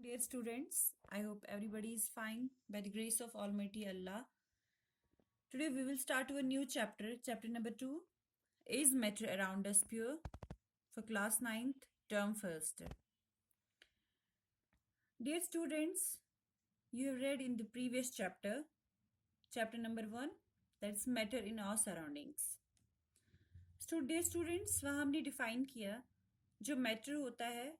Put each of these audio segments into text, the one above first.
Dear students, I hope everybody is fine by the grace of Almighty Allah. Today we will start our new chapter, chapter number 2. Is matter around us pure? For class ninth, term first. Dear students, you have read in the previous chapter, chapter number 1, that's matter in our surroundings. So dear students, वहाँ हमने define किया जो matter होता है,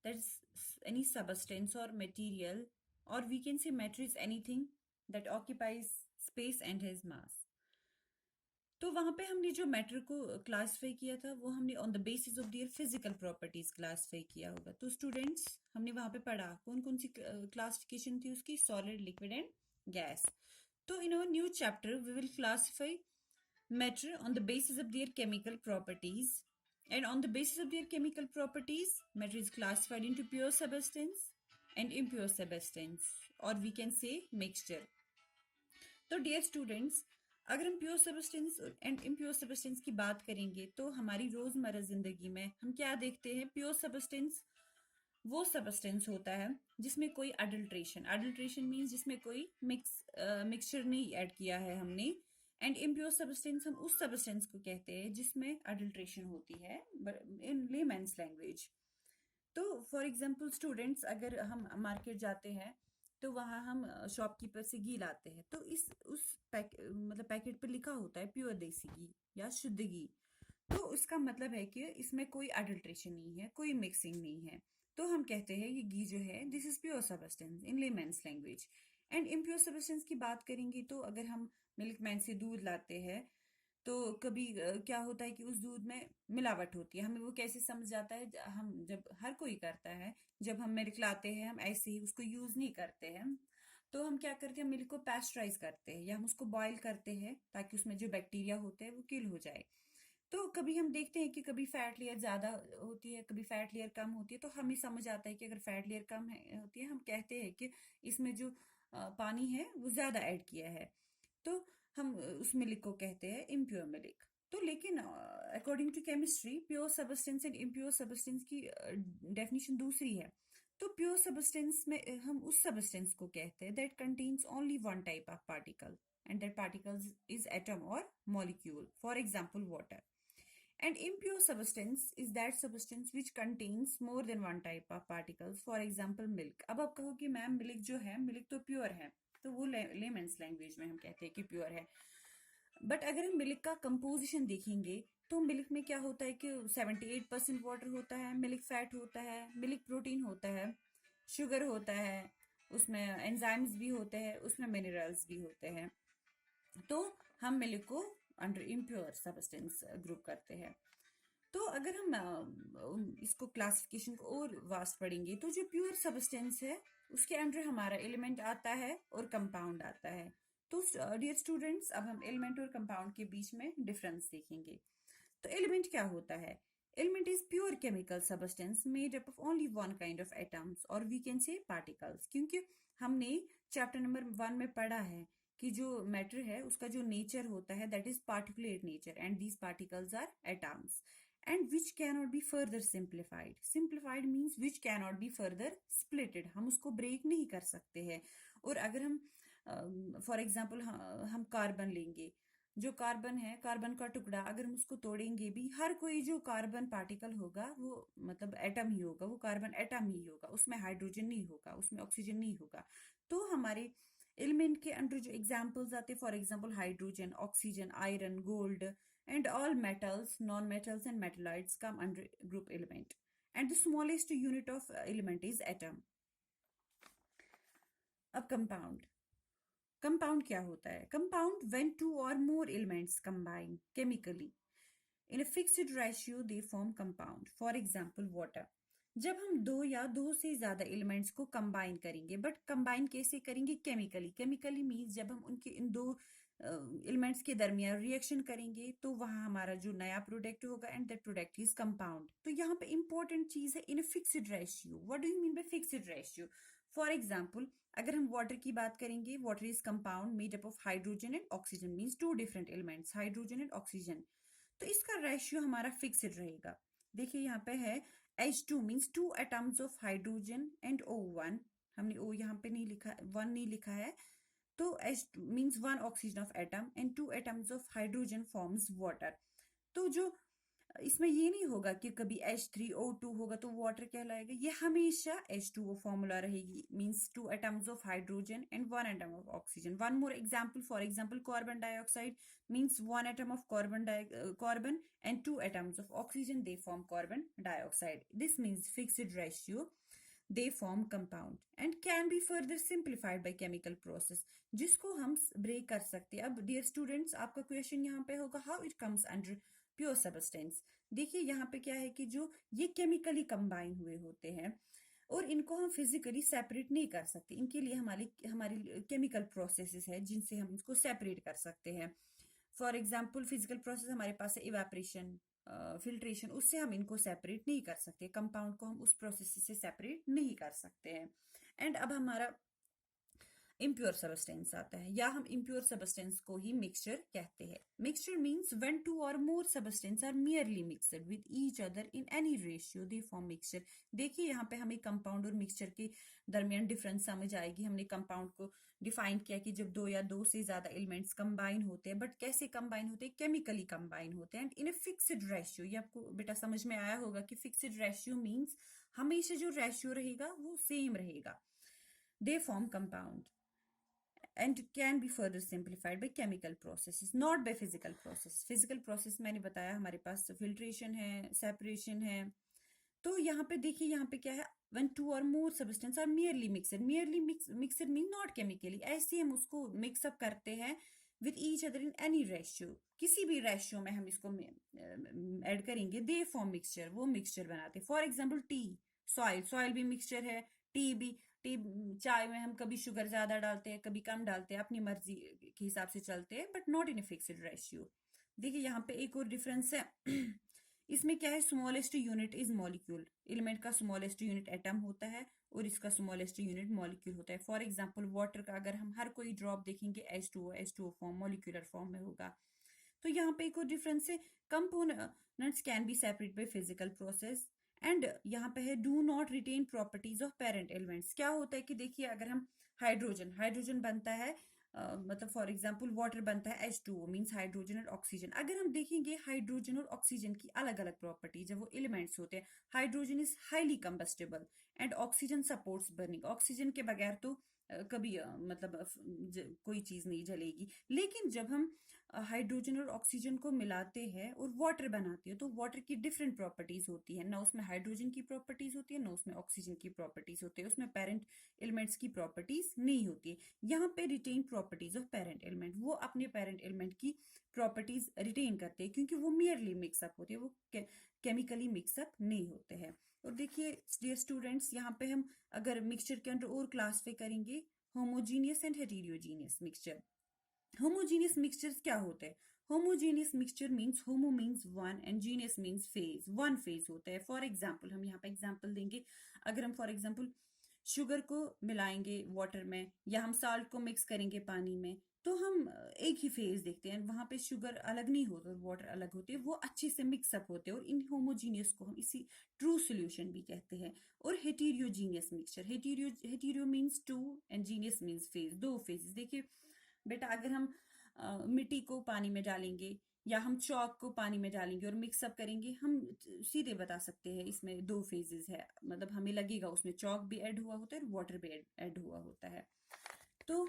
that's any substance or material, or we can say matter is anything that occupies space and has mass. तो वहां पे हमने जो मैटर को क्लासिफाई किया था वो हमने on the basis of their physical properties classify किया होगा। तो स्टूडेंट्स हमने वहां पे पढ़ा कौन कौन सी क्लासिफिकेशन थी उसकी, सॉलिड, लिक्विड एंड गैस। तो in our new chapter we will classify matter on the basis of their chemical properties, and on the basis of their chemical properties matter is classified into pure substance and impure substance, or we can say mixture. तो dear students, अगर हम pure substance and impure substance की बात करेंगे तो हमारी रोजमर्रा जिंदगी में हम क्या देखते हैं? प्योर सब्सटेंस वो सब्सटेंस होता है जिसमें कोई अडल्ट्रेशन अडल्ट्रेशन मीन्स जिसमें कोई मिक्सचर नहीं ऐड किया है हमने। एंड इम्प्योर सब्सटेंस हम उस सब्सटेंस को कहते हैं जिसमें अडल्ट्रेशन होती है इन लेमैन्स लैंग्वेज। तो फॉर एग्जांपल स्टूडेंट्स, अगर हम मार्केट जाते हैं तो वहाँ हम शॉपकीपर से घी लाते हैं, तो इस उस मतलब पैकेट पर लिखा होता है प्योर देसी घी या शुद्ध घी। तो उसका मतलब है कि इसमें कोई अडल्ट्रेशन नहीं है, कोई मिक्सिंग नहीं है। तो हम कहते हैं ये घी जो है this is pure substance in layman's language. And impure substance की बात करेंगे तो अगर हम मिल्क मैन से दूध लाते हैं तो कभी क्या होता है कि उस दूध में मिलावट होती है। हमें वो कैसे समझ जाता है? हम जब हर कोई करता है, जब हम मिल्क लाते हैं हम ऐसे ही उसको यूज नहीं करते हैं। तो हम क्या करते हैं, मिल्क को पैस्चराइज करते हैं या हम उसको बॉईल करते हैं ताकि उसमें जो बैक्टीरिया होते हैं वो किल हो जाए। तो कभी हम देखते हैं कि कभी फैट लेयर ज्यादा होती है, कभी फैट लेयर कम होती है। तो हमें समझ आता है कि अगर फैट लेयर कम होती है, हम कहते हैं कि इसमें जो पानी है वो ज्यादा ऐड किया है। तो हम उस मिल्क को कहते हैं इम्प्योर मिल्क। तो लेकिन according to chemistry pure substance and impure substance की डेफिनेशन दूसरी है। तो प्योर सब्सटेंस में हम उस सब्सटेंस को कहते हैं that contains only one type of particle, and that particles is atom और molecule, for example water. And impure substance is that substance which contains more than one type of particles, for example milk। अब आप कहो कि ma'am milk जो है, milk तो pure है, तो वो लेमन्स लैंग्वेज में हम कहते हैं कि प्योर है। बट अगर हम मिल्क का कंपोजिशन देखेंगे तो मिल्क में क्या होता है कि 78% वाटर होता है, मिल्क फैट होता है, मिल्क प्रोटीन होता है, शुगर होता है, उसमें एंजाइम्स भी होते हैं, उसमें मिनरल्स भी होते हैं। तो हम मिल्क को अंडर इम्प्योर सब्सटेंस ग्रुप करते हैं। तो अगर हम इसको क्लासिफिकेशन को और वास्ट पढ़ेंगे तो जो प्योर सब्सटेंस है उसके अंडर हमारा एलिमेंट आता है और कंपाउंड आता है। तो डियर स्टूडेंट्स, अब हम एलिमेंट और कंपाउंड के बीच में डिफरेंस देखेंगे। तो एलिमेंट क्या होता है? Element is pure chemical substance made up of only one kind of atoms, और वी कैन से पार्टिकल्स। क्योंकि हमने चैप्टर नंबर 1 में पढ़ा है कि जो मैटर है उसका जो नेचर होता है that is particulate nature, and these particles are atoms and which cannot be further simplified। simplified means which cannot be further splitted, हम उसको ब्रेक नहीं कर सकते हैं। और अगर हम फॉर एग्जाम्पल हम कार्बन लेंगे, जो कार्बन है, कार्बन का टुकड़ा अगर हम उसको तोड़ेंगे भी, हर कोई जो कार्बन पार्टिकल होगा वो मतलब एटम ही होगा, वो कार्बन एटम ही होगा, उसमें हाइड्रोजन नहीं होगा, उसमें ऑक्सीजन नहीं होगा। तो हमारे एलिमेंट के अंडर जो एग्जाम्पल्स आते हैं, for example hydrogen, oxygen, iron, gold, and all metals, non-metals and metalloids come under group element, and the smallest unit of element is atom। अब कंपाउंड क्या होता है? Compound when two or more elements combine chemically in a fixed ratio they form compound, for example water। जब हम दो या दो से ज्यादा एलिमेंट्स को कंबाइन करेंगे, बट कंबाइन कैसे करेंगे? केमिकली। केमिकली मीन्स जब हम उनके इन दो एलिमेंट्स के दरमियान रिएक्शन करेंगे तो वहां हमारा जो नया प्रोडक्ट होगा, and that product is compound. तो यहाँ पे इंपॉर्टेंट चीज है in fixed ratio. What do you mean by fixed ratio? For example अगर हम वाटर की बात करेंगे, water is compound made up of hydrogen and oxygen, means two different elements, hydrogen and oxygen. तो इसका रेशियो हमारा फिक्स्ड रहेगा। देखिए यहाँ पे है H2 means 2 atoms of hydrogen and O1, हमने O यहाँ पे नहीं लिखा, 1 नहीं लिखा है, तो H2 means 1 oxygen of atom and 2 atoms of hydrogen forms water. तो जो इसमें ये नहीं होगा कि कभी H3O2 होगा तो वाटर कहलाएगा, ये हमेशा H2O फॉर्मूला रहेगी, means 2 atoms of hydrogen and 1 atom of oxygen. One more example, for example carbon dioxide means 1 atom of carbon and 2 atoms of oxygen, they form carbon dioxide. This means fixed ratio, they form compound and can be further simplified by chemical process, जिसको हम break कर सकते हैं। अब dear students, आपका question यहाँ पे होगा how it comes under pure substance. देखिए यहाँ पे क्या है कि जो ये केमिकली कंबाइन हुए होते हैं और इनको हम फिजिकली सेपरेट नहीं कर सकते, इनके लिए हमारी हमारी केमिकल प्रोसेसेस है जिनसे हम इसको सेपरेट कर सकते हैं। फॉर एग्जाम्पल फिजिकल प्रोसेस हमारे पास है इवेपरेशन, फिल्ट्रेशन, उससे हम इनको सेपरेट नहीं कर सकते, कंपाउंड को हम उस प्रोसेस से सेपरेट नहीं कर सकते हैं। एंड अब हमारा इम्प्योर सबस्टेंस आता है, या हम इम्प्योर सबस्टेंस को ही मिक्सचर कहते हैं। Mixture means when 2 or more substance are merely mixed with each other in any ratio they form mixture। देखिए यहाँ पे हमें कंपाउंड और मिक्सचर के दरमियान डिफरेंस समझ आएगी। हमने कंपाउंड को डिफाइन किया कि जब 2 या 2 से ज्यादा एलिमेंट्स कंबाइन होते हैं, बट कैसे कंबाइन होते हैं, केमिकली कंबाइन होते हैं and in a fixed ratio. ये आपको बेटा समझ में आया होगा कि फिक्स्ड रेशियो मीन्स हमेशा जो रेशियो रहेगा वो सेम रहेगा। They form compound and can be further simplified by chemical processes, not by physical process। physical process मैंने बताया हमारे पास filtration है, separation है। तो यहाँ पे देखिए, यहाँ पे क्या है, when 2 or more substance are merely mixed mean not chemically, ऐसे हम उसको mix up करते हैं with each other in any ratio, किसी भी रेशियो में हम इसको ऐड करेंगे, दे फॉर्म मिक्सचर, वो मिक्सचर बनाते हैं। फॉर एग्जाम्पल टी, सॉइल भी मिक्सचर है, टी भी, टी चाय में हम कभी शुगर ज्यादा डालते हैं, कभी कम डालते हैं, अपनी मर्जी के हिसाब से चलते हैं, but not in a fixed ratio. देखिए यहाँ पे एक और डिफरेंस है इसमें क्या है, smallest unit is molecule, element का स्मॉलेस्ट यूनिट एटम होता है और इसका स्मॉलेस्ट यूनिट मॉलिक्यूल होता है। फॉर एग्जाम्पल वाटर का अगर हम हर कोई ड्रॉप देखेंगे H2O फॉर्म, मॉलिक्यूलर फॉर्म में होगा। तो यहाँ पे एक और डिफरेंस है, components can be separate by physical process and यहाँ पे है do not retain properties of parent elements. क्या होता है कि देखिए अगर हम हाइड्रोजन बनता है, मतलब फॉर एग्जांपल वाटर बनता है H2O मींस हाइड्रोजन और ऑक्सीजन। अगर हम देखेंगे हाइड्रोजन और ऑक्सीजन की अलग अलग प्रॉपर्टीज है, वो एलिमेंट्स होते हैं। Hydrogen is highly combustible and oxygen supports burning, oxygen के बगैर तो कभी मतलब कोई चीज नहीं जलेगी। लेकिन जब हम हाइड्रोजन और ऑक्सीजन को मिलाते हैं और वाटर बनाते हैं, तो वाटर की डिफरेंट प्रॉपर्टीज होती है, ना उसमें हाइड्रोजन की प्रॉपर्टीज होती है, ना उसमें ऑक्सीजन की प्रॉपर्टीज होती है, उसमें पेरेंट एलिमेंट्स की प्रॉपर्टीज नहीं होती है। यहाँ पे retain properties of parent element, वो अपने पेरेंट एलिमेंट की प्रॉपर्टीज रिटेन करते हैं, क्योंकि वो मियरली मिक्सअप होते हैं, वो केमिकली मिक्सअप नहीं होते हैं। और देखिए डियर स्टूडेंट्स, यहाँ पे हम अगर मिक्सचर के अंदर और क्लासिफाई करेंगे, homogeneous and heterogeneous mixture. Homogeneous mixtures क्या होते हैं? Homogeneous mixture means homo means one and genius means phase, one phase होता है। फॉर एग्जांपल हम यहाँ पे एग्जांपल देंगे, अगर हम फॉर एग्जांपल शुगर को मिलाएंगे वाटर में, या हम साल्ट को मिक्स करेंगे पानी में, तो हम एक ही फेज देखते हैं, वहां पे शुगर अलग नहीं होता और वाटर अलग होते हैं, वो अच्छे से मिक्सअप होते हैं, और इन होमोजीनियस को हम इसी ट्रू सोल्यूशन भी कहते हैं। और heterogeneous mixture, hetero means two and genius means phase, दो फेजेस। देखिए बेटा अगर हम मिट्टी को पानी में डालेंगे या हम चौक को पानी में डालेंगे और मिक्सअप करेंगे, हम सीधे बता सकते हैं इसमें दो फेजेस है, मतलब हमें लगेगा उसमें चौक भी ऐड हुआ होता है और वाटर भी ऐड हुआ होता है। तो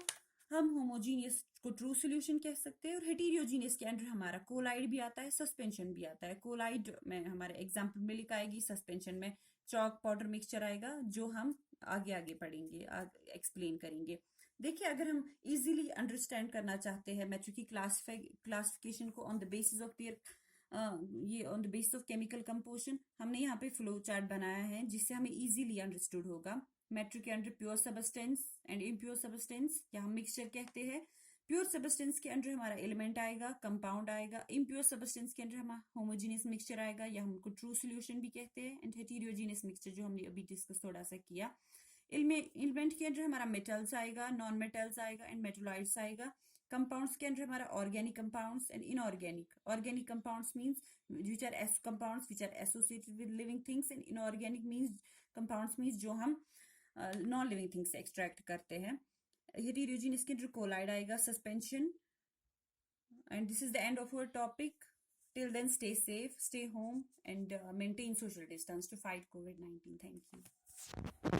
हम होमोजीनियस को ट्रू सोल्यूशन कह सकते हैं, और हेटेरोजीनियस के अंदर हमारा कोलाइड भी आता है, सस्पेंशन भी आता है। कोलाइड में हमारे एग्जाम्पल में लिखा आएगी, सस्पेंशन में चौक पाउडर मिक्सचर आएगा, जो हम आगे आगे पढ़ेंगे, एक्सप्लेन करेंगे। देखिए अगर हम इजीली अंडरस्टैंड करना चाहते हैं मैटर की क्लासिफिकेशन को on the basis of their ये on the basis of chemical composition, हमने यहाँ पे फ्लो चार्ट बनाया है जिससे हमें इजीली अंडरस्टूड होगा। मैटर के under pure substance and impure substance, या हम मिक्सचर कहते हैं। प्योर सबस्टेंस के अंदर हमारा एलिमेंट आएगा, कंपाउंड आएगा। इम्प्योर सबस्टेंस के अंदर हमारा होमोजीनियस मिक्सचर आएगा, या हम उनको ट्रू सोल्यूशन भी कहते हैं। एंड हेटेरोजीनियस मिक्सचर जो हमने अभी डिस्कस थोड़ा सा किया। एलिमेंट के अंदर हमारा मेटल्स आएगा, नॉन मेटल्स आएगा एंड मेटोलाइट्स आएगा। कंपाउंड्स के अंदर हमारा organic compounds and inorganic. Organic compounds means which are compounds which are associated with living things, and inorganic means compounds means जो हम नॉन लिविंग थिंग्स से एक्सट्रैक्ट करते हैं. हेटेरोजीन इसके अंदर कोलाइड आएगा, suspension. And this is the end of our topic. Till then, stay safe, stay home, and maintain social distance to fight COVID-19. Thank you.